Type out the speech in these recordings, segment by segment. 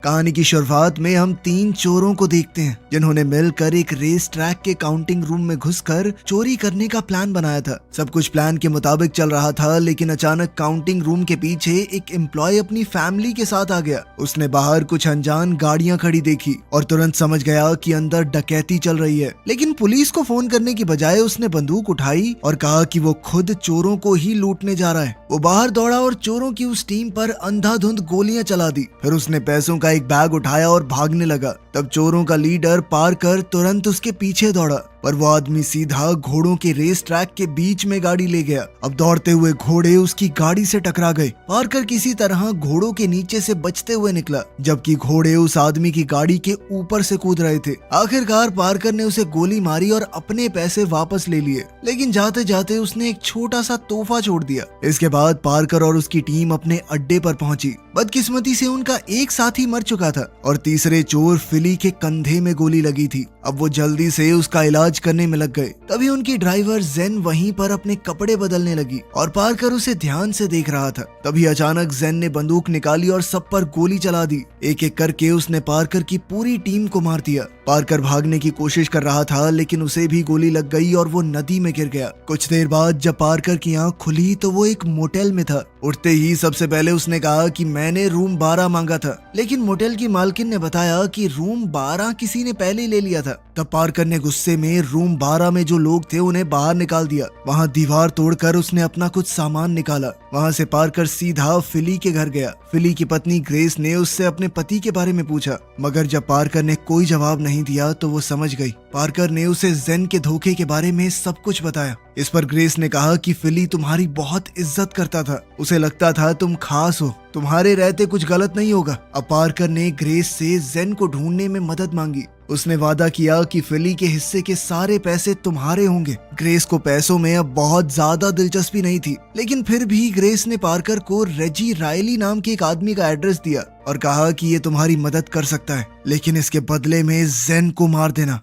कहानी की शुरुआत में हम 3 चोरों को देखते हैं जिन्होंने मिलकर एक रेस ट्रैक के काउंटिंग रूम में घुसकर चोरी करने का प्लान बनाया था। सब कुछ प्लान के मुताबिक चल रहा था, लेकिन अचानक काउंटिंग रूम के पीछे एक एम्प्लॉय अपनी फैमिली के साथ आ गया। उसने बाहर कुछ अनजान गाड़ियां खड़ी देखी और तुरंत समझ गया कि अंदर डकैती चल रही है। लेकिन पुलिस को फोन करने की बजाय उसने बंदूक उठाई और कहा कि वो खुद चोरों को ही लूटने जा रहा है। वो बाहर दौड़ा और चोरों की उस टीम पर अंधाधुंध गोलियां चला दी। फिर उसने पैसों का एक बैग उठाया और भागने लगा। तब चोरों का लीडर पार्कर तुरंत उसके पीछे दौड़ा, पर वो आदमी सीधा घोड़ों के रेस ट्रैक के बीच में गाड़ी ले गया। अब दौड़ते हुए घोड़े उसकी गाड़ी से टकरा गए। पार्कर किसी तरह घोड़ों के नीचे से बचते हुए निकला, जबकि घोड़े उस आदमी की गाड़ी के ऊपर से कूद रहे थे। आखिरकार पार्कर ने उसे गोली मारी और अपने पैसे वापस ले लिए, लेकिन जाते जाते उसने एक छोटा सा तोहफा छोड़ दिया। इसके बाद पार्कर और उसकी टीम अपने अड्डे पर पहुंची। बदकिस्मती से उनका एक साथी मर चुका था और तीसरे चोर फिली के कंधे में गोली लगी थी। अब वो जल्दी से उसका इलाज करने में लग गए। तभी उनकी ड्राइवर जेन वहीं पर अपने कपड़े बदलने लगी और पार्कर उसे ध्यान से देख रहा था। तभी अचानक जेन ने बंदूक निकाली और सब पर गोली चला दी। एक एक करके उसने पार्कर की पूरी टीम को मार दिया। पार्कर भागने की कोशिश कर रहा था, लेकिन उसे भी गोली लग गई और वो नदी में गिर गया। कुछ देर बाद जब पार्कर की आंख खुली तो वो एक मोटेल में था। उठते ही सबसे पहले उसने कहा कि मैंने रूम 12 मांगा था, लेकिन मोटेल की मालकिन ने बताया कि रूम 12 किसी ने पहले ले लिया था। तब पार्कर ने गुस्से में रूम 12 में जो लोग थे उन्हें बाहर निकाल दिया। वहाँ दीवार तोड़कर उसने अपना कुछ सामान निकाला। वहाँ से पार्कर सीधा फिली के घर गया। फिली की पत्नी ग्रेस ने उससे अपने पति के बारे में पूछा, मगर जब पार्कर ने कोई जवाब नहीं दिया तो वो समझ गई। पार्कर ने उसे जेन के धोखे के बारे में सब कुछ बताया। इस पर ग्रेस ने कहा कि फिली तुम्हारी बहुत इज्जत करता था, उसे लगता था तुम खास हो, तुम्हारे रहते कुछ गलत नहीं होगा। अब पार्कर ने ग्रेस से जेन को ढूंढने में मदद मांगी। उसने वादा किया कि फिली के हिस्से के सारे पैसे तुम्हारे होंगे। ग्रेस को पैसों में अब बहुत ज्यादा दिलचस्पी नहीं थी, लेकिन फिर भी ग्रेस ने पार्कर को रेजी रायली नाम के एक आदमी का एड्रेस दिया और कहा कि ये तुम्हारी मदद कर सकता है, लेकिन इसके बदले में जेन को मार देना।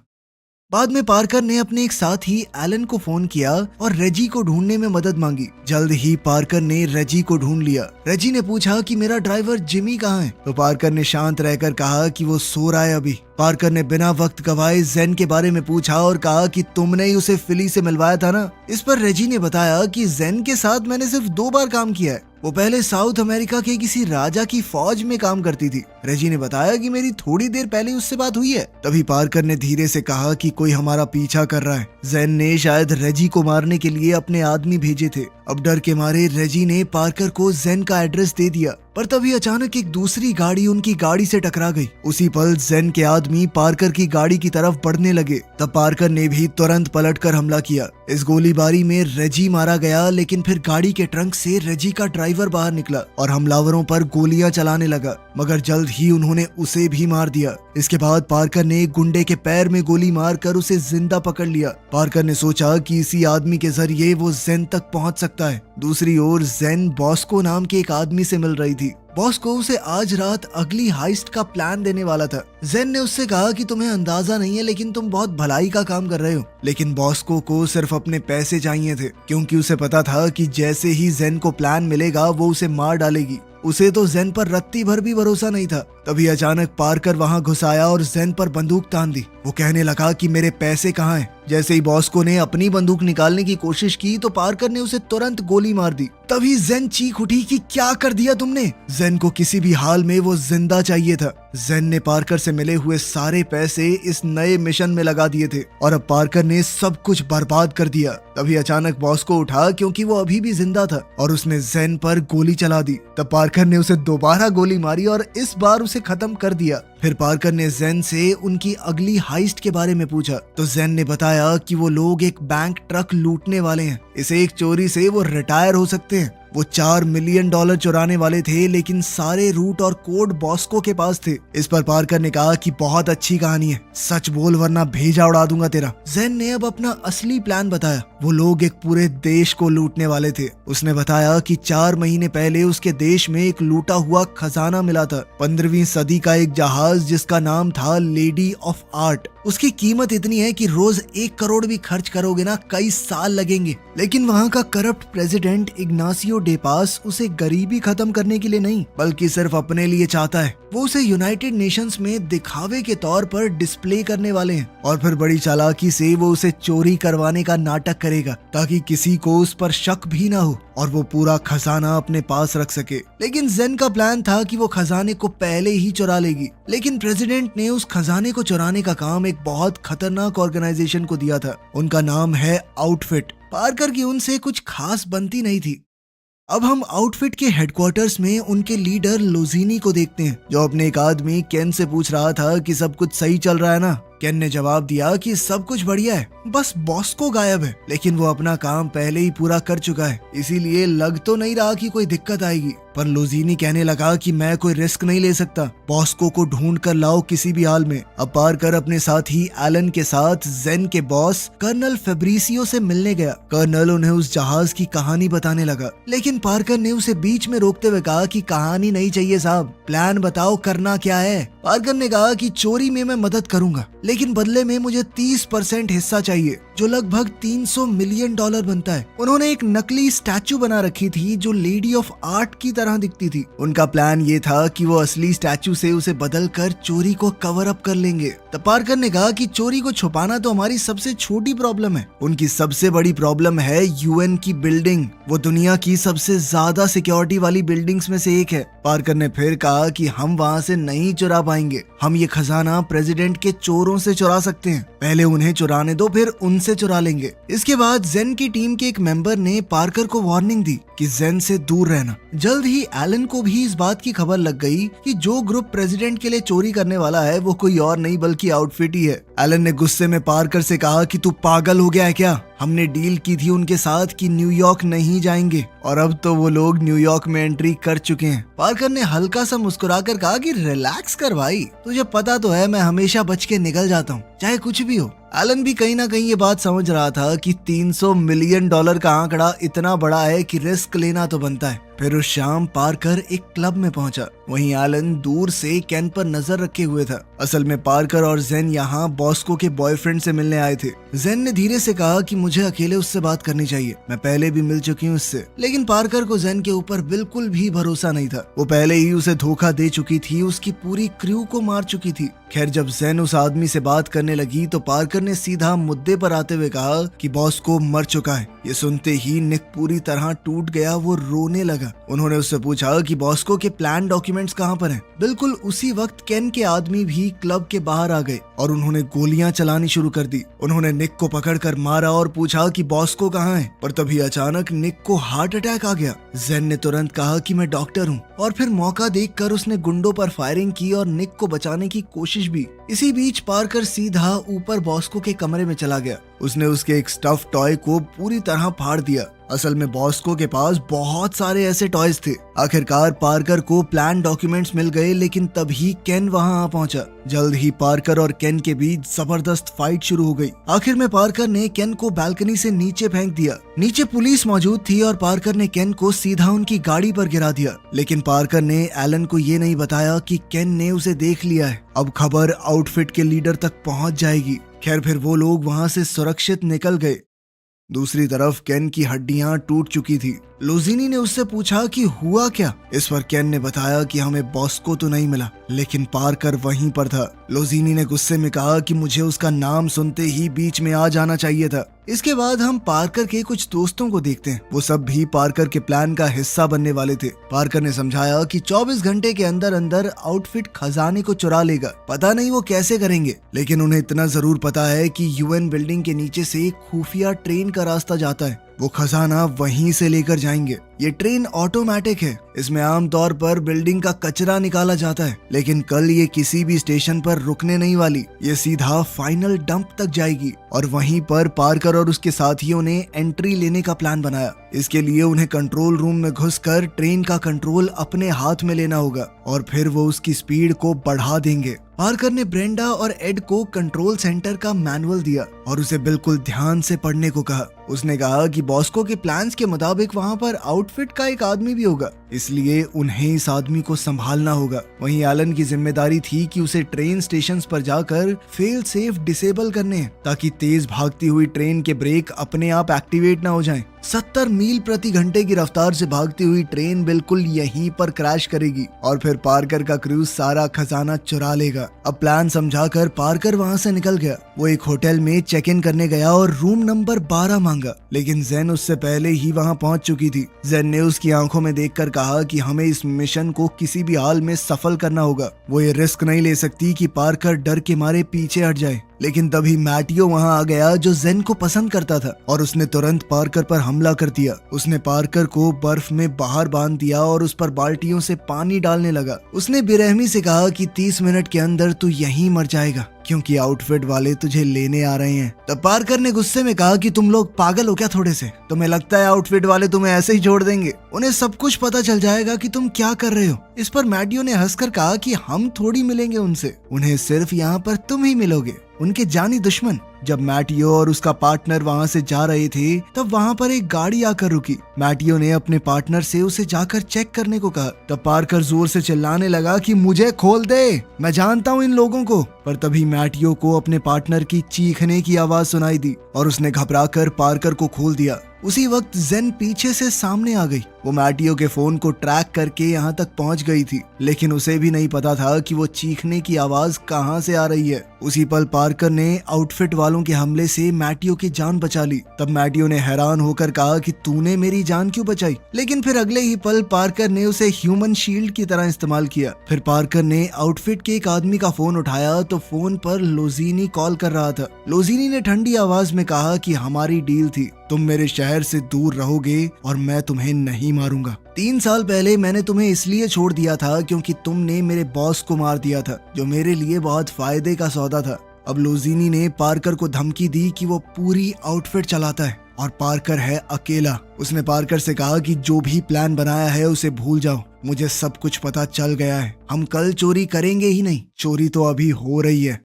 बाद में पार्कर ने अपने एक साथी एलन को फोन किया और रेजी को ढूंढने में मदद मांगी। जल्द ही पार्कर ने रेजी को ढूंढ लिया। रेजी ने पूछा कि मेरा ड्राइवर जिमी कहाँ है, तो पार्कर ने शांत रहकर कहा कि वो सो रहा है अभी। पार्कर ने बिना वक्त गवाए जेन के बारे में पूछा और कहा कि तुमने ही उसे फिली से मिलवाया था ना। इस पर रेजी ने बताया कि जेन के साथ मैंने सिर्फ 2 बार काम किया है। वो पहले साउथ अमेरिका के किसी राजा की फौज में काम करती थी। रेजी ने बताया कि मेरी थोड़ी देर पहले उससे बात हुई है। तभी पार्कर ने धीरे से कहा कि कोई हमारा पीछा कर रहा है। जेन ने शायद रेजी को मारने के लिए अपने आदमी भेजे थे। अब डर के मारे रेजी ने पार्कर को जेन का एड्रेस दे दिया, पर तभी अचानक एक दूसरी गाड़ी उनकी गाड़ी से टकरा गई। उसी पल जेन के आदमी पार्कर की गाड़ी की तरफ बढ़ने लगे। तब पार्कर ने भी तुरंत पलटकर हमला किया। इस गोलीबारी में रेजी मारा गया, लेकिन फिर गाड़ी के ट्रंक से रेजी का ड्राइवर बाहर निकला और हमलावरों पर गोलियां चलाने लगा, मगर जल्द ही उन्होंने उसे भी मार दिया। इसके बाद पार्कर ने एक गुंडे के पैर में गोली मारकर उसे जिंदा पकड़ लिया। पार्कर ने सोचा कि इसी आदमी के जरिए वो जेन तक पहुंच सकता है। दूसरी ओर जेन बॉस्को नाम के एक आदमी से मिल रही थी। बॉस्को उसे आज रात अगली हाइस्ट का प्लान देने वाला था। जेन ने उससे कहा कि तुम्हें अंदाजा नहीं है, लेकिन तुम बहुत भलाई का काम कर रहे हो। लेकिन बॉस्को को सिर्फ अपने पैसे चाहिए थे, क्योंकि उसे पता था कि जैसे ही जेन को प्लान मिलेगा वो उसे मार डालेगी। उसे तो जेन पर रत्ती भर भी भरोसा नहीं था। तभी अचानक पार्कर वहां घुस आया और जेन पर बंदूक तान दी। वो कहने लगा कि मेरे पैसे कहाँ हैं। जैसे ही बॉस्को ने अपनी बंदूक निकालने की कोशिश की तो पार्कर ने उसे तुरंत गोली मार दी। तभी जेन चीख उठी कि क्या कर दिया तुमने। जेन को किसी भी हाल में वो जिंदा चाहिए था। जेन ने पार्कर से मिले हुए सारे पैसे इस नए मिशन में लगा दिए थे और अब पार्कर ने सब कुछ बर्बाद कर दिया। तभी अचानक बॉस्को उठा, क्योंकि वो अभी भी जिंदा था, और उसने जेन पर गोली चला दी। तब पार्कर ने उसे दोबारा गोली मारी और इस बार उसे खत्म कर दिया। फिर पार्कर ने जेन से उनकी अगली हाइस्ट के बारे में पूछा, तो जेन ने बताया कि वो लोग एक बैंक ट्रक लूटने वाले हैं। इस एक चोरी से वो रिटायर हो सकते हैं। वो $4 मिलियन चुराने वाले थे, लेकिन सारे रूट और कोड बॉस्को के पास थे। इस पर पार्कर ने कहा कि बहुत अच्छी कहानी है, सच बोल वरना भेजा उड़ा दूंगा तेरा। जेन ने अब अपना असली प्लान बताया। वो लोग एक पूरे देश को लूटने वाले थे। उसने बताया कि 4 महीने पहले उसके देश में एक लूटा हुआ खजाना मिला था। 15वीं सदी का एक जहाज जिसका नाम था लेडी ऑफ आर्ट। उसकी कीमत इतनी है कि रोज 1 करोड़ भी खर्च करोगे ना कई साल लगेंगे। लेकिन वहाँ का करप्ट प्रेसिडेंट इग्नासियो डे पास उसे गरीबी खत्म करने के लिए नहीं बल्कि सिर्फ अपने लिए चाहता है। वो उसे यूनाइटेड नेशंस में दिखावे के तौर पर डिस्प्ले करने वाले हैं और फिर बड़ी चालाकी से वो उसे चोरी करवाने का नाटक करेगा ताकि किसी को उस पर शक भी ना हो और वो पूरा खजाना अपने पास रख सके। लेकिन जेन का प्लान था कि वो खजाने को पहले ही चुरा लेगी, लेकिन प्रेसिडेंट ने उस खजाने को चुराने का काम एक बहुत खतरनाक ऑर्गेनाइजेशन को दिया था। उनका नाम है आउटफिट। पार्कर की उनसे कुछ खास बनती नहीं थी। अब हम आउटफिट के हेडक्वार्टर्स में उनके लीडर लोजीनी को देखते हैं, जो अपने एक आदमी केन से पूछ रहा था कि सब कुछ सही चल रहा है ना। केन ने जवाब दिया कि सब कुछ बढ़िया है, बस बॉस्को गायब है, लेकिन वो अपना काम पहले ही पूरा कर चुका है, इसीलिए लग तो नहीं रहा कि कोई दिक्कत आएगी। पर लोजीनी कहने लगा कि मैं कोई रिस्क नहीं ले सकता, बॉस्को को ढूंढ कर लाओ किसी भी हाल में। अब पार्कर अपने साथी एलन के साथ जेन के बॉस कर्नल फेब्रिसियो से मिलने गया। कर्नल उन्हें उस जहाज की कहानी बताने लगा, लेकिन पार्कर ने उसे बीच में रोकते हुए कहा कि कहानी नहीं चाहिए साहब, प्लान बताओ करना क्या है। पार्कर ने कहा कि चोरी में मैं मदद करूंगा, लेकिन बदले में मुझे 30% हिस्सा चाहिए, जो लगभग $300 मिलियन बनता है। उन्होंने एक नकली स्टैचू बना रखी थी जो लेडी ऑफ आर्ट की तरह दिखती थी। उनका प्लान ये था कि वो असली स्टैचू से उसे बदलकर चोरी को कवर अप कर लेंगे। तब पार्कर ने कहा कि चोरी को छुपाना तो हमारी सबसे छोटी प्रॉब्लम है, उनकी सबसे बड़ी प्रॉब्लम है यूएन की बिल्डिंग। वो दुनिया की सबसे ज्यादा सिक्योरिटी वाली बिल्डिंग्स में से एक है। पार्कर ने फिर कहा कि हम वहाँ से नहीं चुरा पाएंगे, हम ये खजाना प्रेसिडेंट के चोरों से चुरा सकते हैं, पहले उन्हें चुराने दो फिर उनसे चुरा लेंगे। इसके बाद जेन की टीम के एक मेंबर ने पार्कर को वार्निंग दी कि जेन से दूर रहना। जल्द ही एलन को भी इस बात की खबर लग गई कि जो ग्रुप प्रेसिडेंट के लिए चोरी करने वाला है वो कोई और नहीं बल्कि आउटफिट ही है। एलन ने गुस्से में पार्कर से कहा कि तू पागल हो गया है क्या, हमने डील की थी उनके साथ कि न्यूयॉर्क नहीं जाएंगे और अब तो वो लोग न्यूयॉर्क में एंट्री कर चुके हैं। पार्कर ने हल्का सा मुस्कुराकर कहा कि रिलैक्स कर भाई, तुझे पता तो है मैं हमेशा बच के निकल जाता हूँ चाहे कुछ भी हो। एलन भी कहीं ना कहीं ये बात समझ रहा था कि $300 मिलियन का आंकड़ा इतना बड़ा है कि रिस्क लेना तो बनता है। फिर उस शाम पार्कर एक क्लब में पहुंचा। वहीं एलन दूर से केन पर नजर रखे हुए था। असल में पार्कर और जेन यहाँ बॉस्को के बॉयफ्रेंड से मिलने आए थे। जेन ने धीरे से कहा कि मुझे अकेले उससे बात करनी चाहिए, मैं पहले भी मिल चुकी हूँ उससे। लेकिन पार्कर को जेन के ऊपर बिल्कुल भी भरोसा नहीं था। वो पहले ही उसे धोखा दे चुकी थी, उसकी पूरी क्रू को मार चुकी थी। खैर जब जेन उस आदमी से बात करने लगी तो पार्कर ने सीधा मुद्दे पर आते हुए कहा कि बॉस्को मर चुका है। ये सुनते ही निक पूरी तरह टूट गया, वो रोने लगा। उन्होंने उससे पूछा कि बॉस्को के प्लान डॉक्यूमेंट्स कहाँ पर हैं। बिल्कुल उसी वक्त केन के आदमी भी क्लब के बाहर आ गए और उन्होंने गोलियां चलानी शुरू कर दी। उन्होंने निक को पकड़कर मारा और पूछा कि बॉस्को कहाँ है, पर तभी अचानक निक को हार्ट अटैक आ गया। जेन ने तुरंत कहा कि मैं डॉक्टर हूँ और फिर मौका देखकर उसने गुंडों पर फायरिंग की और निक को बचाने की कोशिश भी। इसी बीच पार्कर सीधा ऊपर बॉस्को के कमरे में चला गया। उसने उसके एक स्टफ टॉय को पूरी तरह फाड़ दिया। असल में बॉस्को के पास बहुत सारे ऐसे टॉयज थे। आखिरकार पार्कर को प्लान डॉक्यूमेंट्स मिल गए, लेकिन तभी केन वहां आ पहुंचा। जल्द ही पार्कर और केन के बीच जबरदस्त फाइट शुरू हो गई। आखिर में पार्कर ने केन को बालकनी से नीचे फेंक दिया। नीचे पुलिस मौजूद थी और पार्कर ने केन को सीधा उनकी गाड़ी पर गिरा दिया। लेकिन पार्कर ने एलन को ये नहीं बताया कि केन ने उसे देख लिया है। अब खबर आउटफिट के लीडर तक पहुंच जाएगी। खैर फिर वो लोग वहां से सुरक्षित निकल गए। दूसरी तरफ केन की हड्डियां टूट चुकी थी। लोजीनी ने उससे पूछा कि हुआ क्या। इस पर केन ने बताया कि हमें बॉस्को तो नहीं मिला, लेकिन पार्कर वहीं पर था। लोजीनी ने गुस्से में कहा कि मुझे उसका नाम सुनते ही बीच में आ जाना चाहिए था। इसके बाद हम पार्कर के कुछ दोस्तों को देखते हैं। वो सब भी पार्कर के प्लान का हिस्सा बनने वाले थे। पार्कर ने समझाया कि 24 घंटे के अंदर अंदर आउटफिट खजाने को चुरा लेगा। पता नहीं वो कैसे करेंगे, लेकिन उन्हें इतना जरूर पता है कि यूएन बिल्डिंग के नीचे से एक खुफिया ट्रेन का रास्ता जाता है। वो खजाना वहीं से लेकर जाएंगे। ये ट्रेन ऑटोमेटिक है, इसमें आमतौर पर बिल्डिंग का कचरा निकाला जाता है, लेकिन कल ये किसी भी स्टेशन पर रुकने नहीं वाली। ये सीधा फाइनल डंप तक जाएगी और वहीं पर पार्कर और उसके साथियों ने एंट्री लेने का प्लान बनाया। इसके लिए उन्हें कंट्रोल रूम में घुसकर ट्रेन का कंट्रोल अपने हाथ में लेना होगा और फिर वो उसकी स्पीड को बढ़ा देंगे। पार्कर ने ब्रेंडा और एड को कंट्रोल सेंटर का मैनुअल दिया और उसे बिल्कुल ध्यान से पढ़ने को कहा। उसने कहा कि बॉस्को के प्लान्स के मुताबिक वहाँ पर आउटफिट का एक आदमी भी होगा। इसलिए उन्हें इस आदमी को संभालना होगा। वहीं एलन की जिम्मेदारी थी कि उसे ट्रेन स्टेशन पर जाकर फेल सेफ डिसेबल करने हैं, ताकि तेज भागती हुई ट्रेन के ब्रेक अपने आप एक्टिवेट ना हो जाएं। 70 मील प्रति घंटे की रफ्तार से भागती हुई ट्रेन बिल्कुल यहीं पर क्रैश करेगी और फिर पार्कर का क्रू सारा खजाना चुरा लेगा। अब प्लान समझाकर पार्कर वहां से निकल गया। वो एक होटल में चेक इन करने गया और रूम नंबर 12 मांगा, लेकिन जेन उससे पहले ही वहां पहुंच चुकी थी। जेन ने उसकी आंखों में देखकर कहा कि हमें इस मिशन को किसी भी हाल में सफल करना होगा। वो ये रिस्क नहीं ले सकती कि पार्कर डर के मारे पीछे हट जाए। लेकिन तभी मैटियो वहां आ गया, जो जेन को पसंद करता था, और उसने तुरंत पार्कर पर हमला कर दिया। उसने पार्कर को बर्फ में बाहर बांध दिया और उस पर बाल्टियों से पानी डालने लगा। उसने बेरहमी से कहा कि 30 मिनट के अंदर तू यहीं मर जाएगा, क्योंकि आउटफिट वाले तुझे लेने आ रहे हैं। तब पार्कर ने गुस्से में कहा कि तुम लोग पागल हो क्या थोड़े से? तुम्हें लगता है आउटफिट वाले तुम्हें ऐसे ही छोड़ देंगे? उन्हें सब कुछ पता चल जाएगा कि तुम क्या कर रहे हो। इस पर मैटियो ने हंसकर कहा कि हम थोड़ी मिलेंगे उनसे, उन्हें सिर्फ यहाँ पर तुम ही मिलोगे, उनके जानी दुश्मन। जब मैटियो और उसका पार्टनर वहाँ से जा रहे थे, तब वहाँ पर एक गाड़ी आकर रुकी। मैटियो ने अपने पार्टनर से उसे जाकर चेक करने को कहा। तब पार्कर जोर से चिल्लाने लगा कि मुझे खोल दे, मैं जानता हूँ इन लोगों को। पर तभी मैटियो को अपने पार्टनर की चीखने की आवाज सुनाई दी और उसने घबराकर पार्कर को खोल दिया। उसी वक्त जेन पीछे से सामने आ गई। वो मैटियो के फोन को ट्रैक करके यहाँ तक पहुँच गई थी, लेकिन उसे भी नहीं पता था कि वो चीखने की आवाज कहाँ से आ रही है। उसी पल पार्कर ने आउटफिट वालों के हमले से मैटियो की जान बचा ली। तब मैटियो ने हैरान होकर कहा कि तूने मेरी जान क्यों बचाई? लेकिन फिर अगले ही पल पार्कर ने उसे ह्यूमन शील्ड की तरह इस्तेमाल किया। फिर पार्कर ने आउटफिट के एक आदमी का फोन उठाया तो फोन पर लोजीनी कॉल कर रहा था। लोजीनी ने ठंडी आवाज में कहा कि हमारी डील थी, तुम मेरे शहर से दूर रहोगे और मैं तुम्हें नहीं मारूंगा। 3 साल पहले मैंने तुम्हें इसलिए छोड़ दिया था क्योंकि तुमने मेरे बॉस को मार दिया था, जो मेरे लिए बहुत फायदे का सौदा था। अब लोजीनी ने पार्कर को धमकी दी कि वो पूरी आउटफिट चलाता है और पार्कर है अकेला। उसने पार्कर से कहा कि जो भी प्लान बनाया है उसे भूल जाओ, मुझे सब कुछ पता चल गया है। हम कल चोरी करेंगे ही नहीं, चोरी तो अभी हो रही है।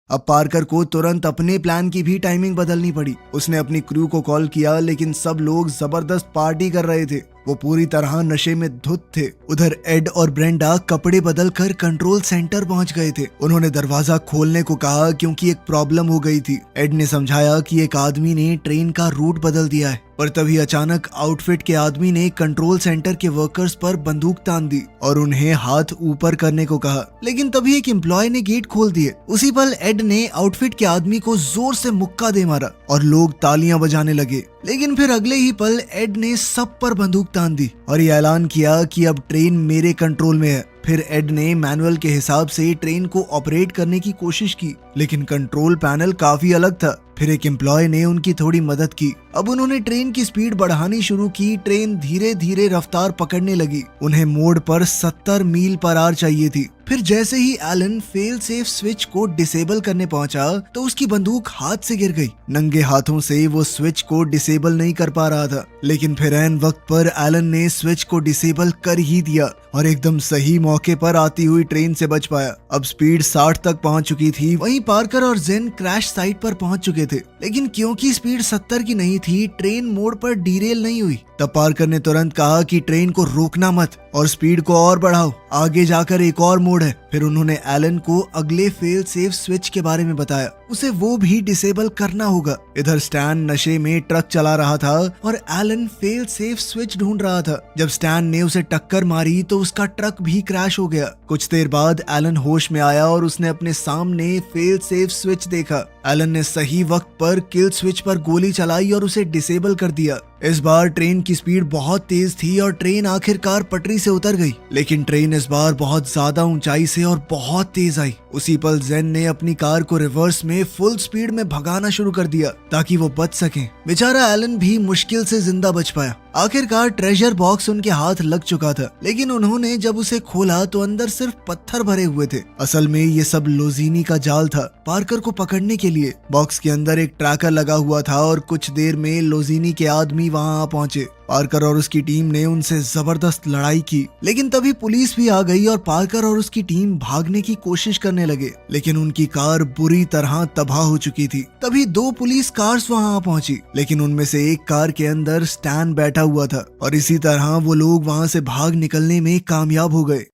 अब पार्कर को तुरंत अपने प्लान की भी टाइमिंग बदलनी पड़ी। उसने अपनी क्रू को कॉल किया, लेकिन सब लोग जबरदस्त पार्टी कर रहे थे। वो पूरी तरह नशे में धुत थे। उधर एड और ब्रेंडा कपड़े बदलकर कंट्रोल सेंटर पहुंच गए थे। उन्होंने दरवाजा खोलने को कहा क्योंकि एक प्रॉब्लम हो गई थी। एड ने समझाया कि एक आदमी ने ट्रेन का रूट बदल दिया है। पर तभी अचानक आउटफिट के आदमी ने कंट्रोल सेंटर के वर्कर्स पर बंदूक तान दी और उन्हें हाथ ऊपर करने को कहा। लेकिन तभी एक एम्प्लॉय ने गेट खोल दिए। उसी पल एड ने आउटफिट के आदमी को जोर से मुक्का दे मारा और लोग तालियां बजाने लगे। लेकिन फिर अगले ही पल एड ने सब पर बंदूक तान दी और ये ऐलान किया कि अब ट्रेन मेरे कंट्रोल में है। फिर एड ने मैनुअल के हिसाब से ट्रेन को ऑपरेट करने की कोशिश की, लेकिन कंट्रोल पैनल काफी अलग था। फिर एक एम्प्लॉय ने उनकी थोड़ी मदद की। अब उन्होंने ट्रेन की स्पीड बढ़ानी शुरू की। ट्रेन धीरे धीरे रफ्तार पकड़ने लगी। उन्हें मोड़ पर 70 मील पर आवर चाहिए थी। फिर जैसे ही एलन फेल सेफ स्विच को डिसेबल करने पहुंचा तो उसकी बंदूक हाथ से गिर गई। नंगे हाथों से वो स्विच को डिसेबल नहीं कर पा रहा था, लेकिन फिर ऐन वक्त पर एलन ने स्विच को डिसेबल कर ही दिया और एकदम सही मौके पर आती हुई ट्रेन से बच पाया। अब स्पीड 60 तक पहुंच चुकी थी। वहीं पार्कर और जेन क्रैश साइट पर पहुंच चुके थे, लेकिन क्योंकि स्पीड 70 की नहीं थी, ट्रेन मोड़ पर डीरेल नहीं हुई। तब पार्कर ने तुरंत कहा कि ट्रेन को रोकना मत और स्पीड को और बढ़ाओ, आगे जाकर एक और मोड़ है। फिर उन्होंने एलन को अगले फेल सेफ स्विच के बारे में बताया, उसे वो भी डिसेबल करना होगा। इधर स्टैन नशे में ट्रक चला रहा था और एलन फेल सेफ स्विच ढूंढ रहा था। जब स्टैन ने उसे टक्कर मारी तो उसका ट्रक भी क्रैश हो गया। कुछ देर बाद एलन होश में आया और उसने अपने सामने फेल सेफ स्विच देखा। एलन ने सही वक्त पर किल स्विच पर गोली चलाई और उसे डिसेबल कर दिया। इस बार ट्रेन की स्पीड बहुत तेज थी और ट्रेन आखिरकार पटरी से उतर गई, लेकिन ट्रेन इस बार बहुत ज्यादा ऊंचाई से और बहुत तेज आई। उसी पल जेन ने अपनी कार को रिवर्स में फुल स्पीड में भगाना शुरू कर दिया ताकि वो बच सके। बेचारा एलन भी मुश्किल से जिंदा बच पाया। आखिरकार ट्रेजर बॉक्स उनके हाथ लग चुका था, लेकिन उन्होंने जब उसे खोला तो अंदर सिर्फ पत्थर भरे हुए थे। असल में ये सब लोजीनी का जाल था पार्कर को पकड़ने के लिए। बॉक्स के अंदर एक ट्रैकर लगा हुआ था और कुछ देर में लोजीनी के आदमी वहां आ पहुंचे। पार्कर और उसकी टीम ने उनसे जबरदस्त लड़ाई की, लेकिन तभी पुलिस भी आ गई और पार्कर और उसकी टीम भागने की कोशिश करने लगे, लेकिन उनकी कार बुरी तरह तबाह हो चुकी थी। तभी 2 पुलिस कार्स वहां पहुंची, लेकिन उनमें से एक कार के अंदर स्टैन बैठा हुआ था और इसी तरह वो लोग वहां से भाग निकलने में कामयाब हो गए।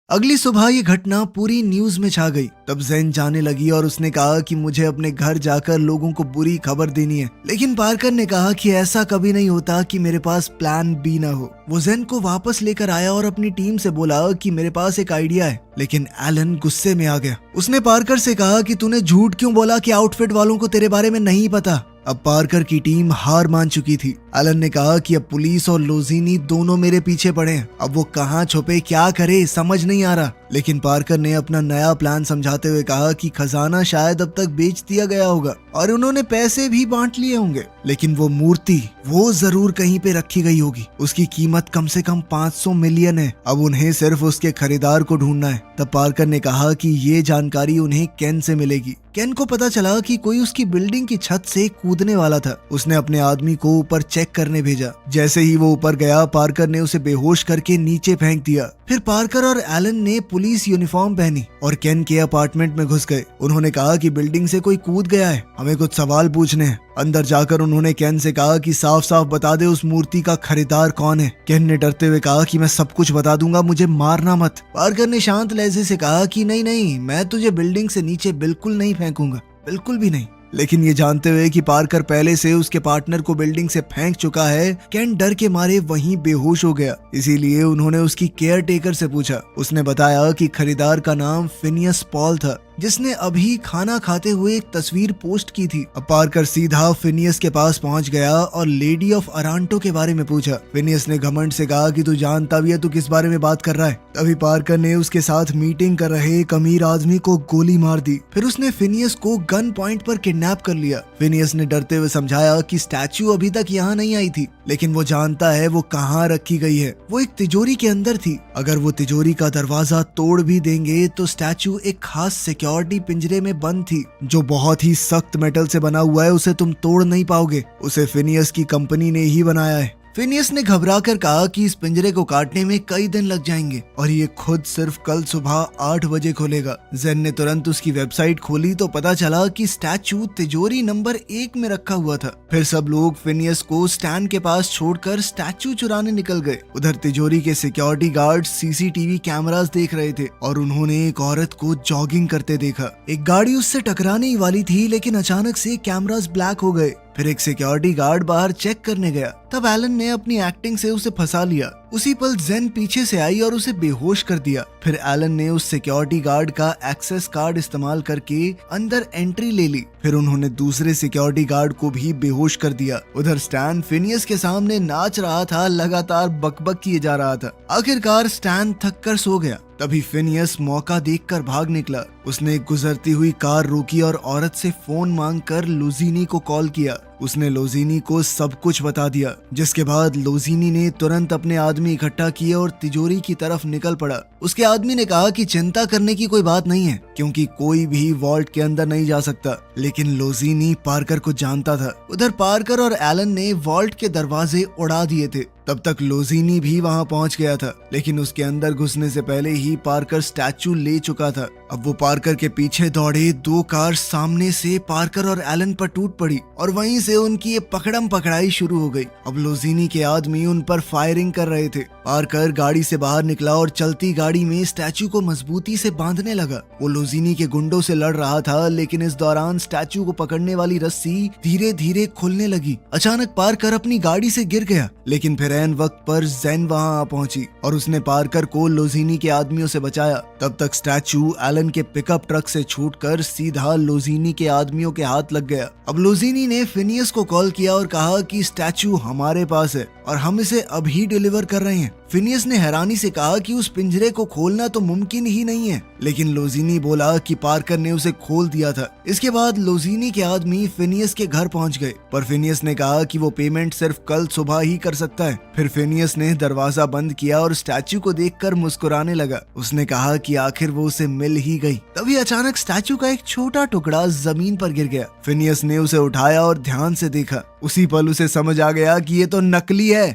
अगली सुबह ये घटना पूरी न्यूज में छा गई। तब जैन जाने लगी और उसने कहा कि मुझे अपने घर जाकर लोगों को बुरी खबर देनी है, लेकिन पार्कर ने कहा कि ऐसा कभी नहीं होता कि मेरे पास प्लान बी ना हो। वो जैन को वापस लेकर आया और अपनी टीम से बोला कि मेरे पास एक आइडिया है, लेकिन एलन गुस्से में आ गया। उसने पार्कर से कहा कि तूने झूठ क्यों बोला कि आउटफिट वालों को तेरे बारे में नहीं पता। अब पार्कर की टीम हार मान चुकी थी। एलन ने कहा कि अब पुलिस और लोजीनी दोनों मेरे पीछे पड़े हैं, अब वो कहाँ छुपे क्या करे समझ नहीं आ रहा। लेकिन पार्कर ने अपना नया प्लान समझाते हुए कहा कि खजाना शायद अब तक बेच दिया गया होगा और उन्होंने पैसे भी बांट लिए होंगे, लेकिन वो मूर्ति वो जरूर कहीं पे रखी गई होगी। उसकी कीमत कम से कम 500 मिलियन है। अब उन्हें सिर्फ उसके खरीदार को ढूंढना है। तब पार्कर ने कहा कि ये जानकारी उन्हें केन से मिलेगी। केन को पता चला कि कोई उसकी बिल्डिंग की छत से कूदने वाला था। उसने अपने आदमी को ऊपर चेक करने भेजा। जैसे ही वो ऊपर गया, पार्कर ने उसे बेहोश करके नीचे फेंक दिया। फिर पार्कर और एलन ने पुलिस यूनिफॉर्म पहनी और केन के अपार्टमेंट में घुस गए। उन्होंने कहा कि बिल्डिंग से कोई कूद गया है, हमें कुछ सवाल पूछने हैं। अंदर जाकर उन्होंने केन से कहा कि साफ साफ बता दे उस मूर्ति का खरीदार कौन है। केन ने डरते हुए कहा कि मैं सब कुछ बता दूंगा, मुझे मारना मत। पार्कर ने शांत लहजे से कहा कि नहीं नहीं, मैं तुझे बिल्डिंग से नीचे बिल्कुल नहीं फेंकूंगा, बिल्कुल भी नहीं। लेकिन ये जानते हुए कि पार्कर पहले से उसके पार्टनर को बिल्डिंग से फेंक चुका है, केन डर के मारे वहीं बेहोश हो गया। इसीलिए उन्होंने उसकी केयर टेकर से पूछा। उसने बताया कि खरीदार का नाम फिनियस पॉल था, जिसने अभी खाना खाते हुए एक तस्वीर पोस्ट की थी। अब पार्कर सीधा फिनियस के पास पहुंच गया और लेडी ऑफ अरांटो के बारे में पूछा। फिनियस ने घमंड से कहा कि तू जानता भी है तू किस बारे में बात कर रहा है। तभी पार्कर ने उसके साथ मीटिंग कर रहे एक अमीर आदमी को गोली मार दी। फिर उसने फिनियस को गन पॉइंट पर किडनैप कर लिया। फिनियस ने डरते हुए समझाया कि स्टैचू अभी तक यहाँ नहीं आई थी, लेकिन वो जानता है वो कहाँ रखी गई है। वो एक तिजोरी के अंदर थी। अगर वो तिजोरी का दरवाजा तोड़ भी देंगे तो स्टैचू एक खास सिक्योरिटी पिंजरे में बंद थी, जो बहुत ही सख्त मेटल से बना हुआ है। उसे तुम तोड़ नहीं पाओगे। उसे फिनियस की कंपनी ने ही बनाया है। फिनियस ने घबराकर कहा कि इस पिंजरे को काटने में कई दिन लग जाएंगे और ये खुद सिर्फ कल सुबह 8 बजे खोलेगा। जेन ने तुरंत उसकी वेबसाइट खोली तो पता चला कि स्टैचू तिजोरी नंबर 1 में रखा हुआ था। फिर सब लोग फिनियस को स्टैंड के पास छोड़कर स्टैचू चुराने निकल गए। उधर तिजोरी के सिक्योरिटी गार्ड सीसीटीवी कैमरास देख रहे थे और उन्होंने एक औरत को जॉगिंग करते देखा। एक गाड़ी उससे टकराने ही वाली थी, लेकिन अचानक से कैमरास ब्लैक हो गए। फिर एक सिक्योरिटी गार्ड बाहर चेक करने गया। तब एलन ने अपनी एक्टिंग से उसे फंसा लिया। उसी पल जेन पीछे से आई और उसे बेहोश कर दिया। फिर एलन ने उस सिक्योरिटी गार्ड का एक्सेस कार्ड इस्तेमाल करके अंदर एंट्री ले ली। फिर उन्होंने दूसरे सिक्योरिटी गार्ड को भी बेहोश कर दिया। उधर स्टैन फिनियस के सामने नाच रहा था, लगातार बकबक किए जा रहा था। आखिरकार स्टैन थक कर सो गया। तभी फिनियस मौका देखकर भाग निकला। उसने एक गुजरती हुई कार रोकी और औरत से फोन मांगकर लोजीनी को कॉल किया। उसने लोजीनी को सब कुछ बता दिया, जिसके बाद लोजीनी ने तुरंत अपने आदमी इकट्ठा किए और तिजोरी की तरफ निकल पड़ा। उसके आदमी ने कहा कि चिंता करने की कोई बात नहीं है, क्योंकि कोई भी वॉल्ट के अंदर नहीं जा सकता। लेकिन लोजीनी पार्कर को जानता था। उधर पार्कर और एलन ने वॉल्ट के दरवाजे उड़ा दिए थे। तब तक लोजीनी भी वहां पहुंच गया था, लेकिन उसके अंदर घुसने से पहले ही पार्कर स्टैचू ले चुका था। अब वो पार्कर के पीछे दौड़े। 2 कार सामने से पार्कर और एलन पर टूट पड़ी और वहीं से उनकी ये पकड़म पकड़ाई शुरू हो गई। अब लोजीनी के आदमी उन पर फायरिंग कर रहे थे। पार्कर गाड़ी से बाहर निकला और चलती गाड़ी में स्टैचू को मजबूती से बांधने लगा। वो लोजीनी के गुंडों से लड़ रहा था, लेकिन इस दौरान स्टैचू को पकड़ने वाली रस्सी धीरे धीरे खुलने लगी। अचानक पार्कर अपनी गाड़ी से गिर गया, लेकिन फिर ऐन वक्त पर जेन वहां आ पहुंची और उसने पार्कर को लोजीनी के आदमियों से बचाया। तब तक स्टैचू एलन के पिकअप ट्रक से छूटकर सीधा लोजीनी के आदमियों के हाथ लग गया। अब लोजीनी ने फिनियस को कॉल किया और कहा कि स्टैचू हमारे पास है और हम इसे अभी डिलीवर कर रहे हैं। फिनियस ने हैरानी से कहा कि उस पिंजरे को खोलना तो मुमकिन ही नहीं है, लेकिन लोजीनी बोला कि पार्कर ने उसे खोल दिया था। इसके बाद लोजीनी के आदमी फिनियस के घर पहुंच गए, पर फिनियस ने कहा कि वो पेमेंट सिर्फ कल सुबह ही कर सकता है। फिर फिनियस ने दरवाजा बंद किया और स्टैचू को देखकर मुस्कुराने लगा। उसने कहा कि आखिर वो उसे मिल ही गई। तभी अचानक स्टैचू का एक छोटा टुकड़ा जमीन पर गिर गया। फिनियस ने उसे उठाया और ध्यान से देखा। उसी पल उसे समझ आ गया कि ये तो नकली है।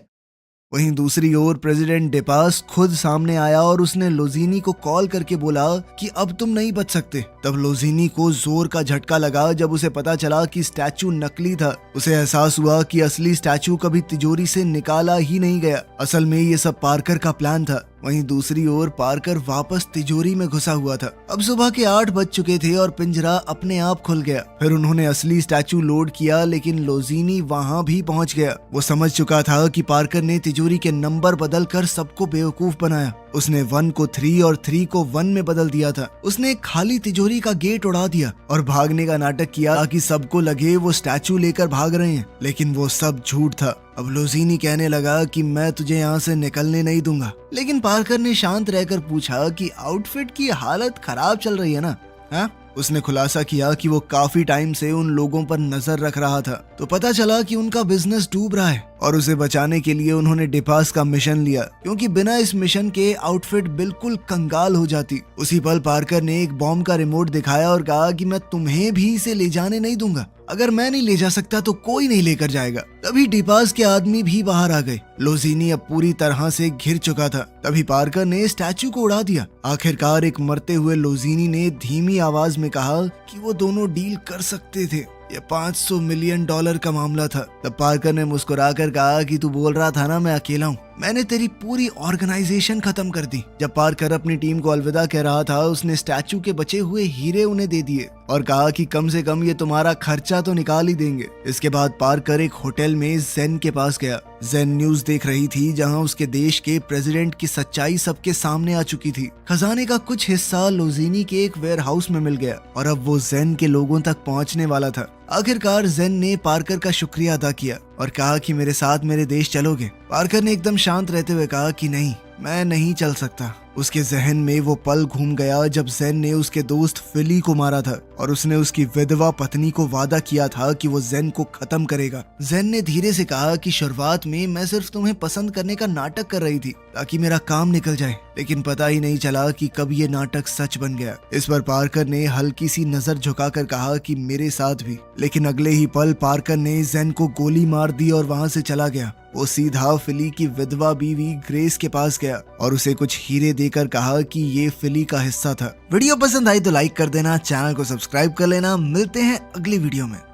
वहीं दूसरी ओर प्रेसिडेंट डेपास खुद सामने आया और उसने लोजीनी को कॉल करके बोला कि अब तुम नहीं बच सकते। तब लोजीनी को जोर का झटका लगा जब उसे पता चला कि स्टैचू नकली था। उसे एहसास हुआ कि असली स्टैचू कभी तिजोरी से निकाला ही नहीं गया। असल में ये सब पार्कर का प्लान था। वहीं दूसरी ओर पार्कर वापस तिजोरी में घुसा हुआ था। अब सुबह के 8 बज चुके थे और पिंजरा अपने आप खुल गया। फिर उन्होंने असली स्टैचू लोड किया, लेकिन लोजीनी वहां भी पहुंच गया। वो समझ चुका था कि पार्कर ने तिजोरी के नंबर बदलकर सबको बेवकूफ बनाया। उसने 1 को 3 और 3 को 1 में बदल दिया था। उसने एक खाली तिजोरी का गेट उड़ा दिया और भागने का नाटक किया ताकि सबको लगे वो स्टैचू लेकर भाग रहे हैं, लेकिन वो सब झूठ था। अब लोजीनी कहने लगा कि मैं तुझे यहाँ से निकलने नहीं दूंगा, लेकिन पार्कर ने शांत रहकर पूछा कि आउटफिट की हालत खराब चल रही है ना? हाँ? उसने खुलासा किया कि वो काफी टाइम से उन लोगों पर नजर रख रहा था, तो पता चला कि उनका बिजनेस डूब रहा है और उसे बचाने के लिए उन्होंने डेपास का मिशन लिया, क्योंकि बिना इस मिशन के आउटफिट बिल्कुल कंगाल हो जाती। उसी पल पार्कर ने एक बॉम्ब का रिमोट दिखाया और कहा कि मैं तुम्हें भी इसे ले जाने नहीं दूंगा। अगर मैं नहीं ले जा सकता तो कोई नहीं लेकर जाएगा। तभी डेपास के आदमी भी बाहर आ गए। लोजीनी अब पूरी तरह से घिर चुका था। तभी पार्कर ने स्टैचू को उड़ा दिया। आखिरकार एक मरते हुए लोजीनी ने धीमी आवाज में कहा कि वो दोनों डील कर सकते थे। ये $500 मिलियन का मामला था। तब पार्कर ने मुस्कुराकर कहा कि तू बोल रहा था ना मैं अकेला हूँ, मैंने तेरी पूरी ऑर्गेनाइजेशन खत्म कर दी। जब पार्कर अपनी टीम को अलविदा कह रहा था, उसने स्टैचू के बचे हुए हीरे उन्हें दे दिए और कहा कि कम से कम ये तुम्हारा खर्चा तो निकाल ही देंगे। इसके बाद पार्कर एक होटल में जेन के पास गया। जेन न्यूज देख रही थी, जहां उसके देश के प्रेसिडेंट की सच्चाई सबके सामने आ चुकी थी। खजाने का कुछ हिस्सा लोजीनी के एक वेयर हाउस में मिल गया और अब वो जेन के लोगों तक पहुंचने वाला था। आखिरकार जेन ने पार्कर का शुक्रिया अदा किया और कहा कि मेरे साथ मेरे देश चलोगे? पार्कर ने एकदम शांत रहते हुए कहा कि नहीं, मैं नहीं चल सकता। उसके जहन में वो पल घूम गया जब जेन ने उसके दोस्त फिली को मारा था और उसने उसकी विधवा पत्नी को वादा किया था कि वो जेन को खत्म करेगा। जेन ने धीरे से कहा कि शुरुआत में मैं सिर्फ तुम्हें पसंद करने का नाटक कर रही थी ताकि मेरा काम निकल जाए, लेकिन पता ही नहीं चला कि कब ये नाटक सच बन गया। इस पर पार्कर ने हल्की सी नजर झुकाकर कहा कि मेरे साथ भी, लेकिन अगले ही पल पार्कर ने जेन को गोली मार दी और वहां से चला गया। वो सीधा फिली की विधवा बीवी ग्रेस के पास गया और उसे कुछ हीरे देकर कहा कि ये फिली का हिस्सा था। वीडियो पसंद आई तो लाइक कर देना, चैनल को सब्सक्राइब कर लेना। मिलते हैं अगली वीडियो में।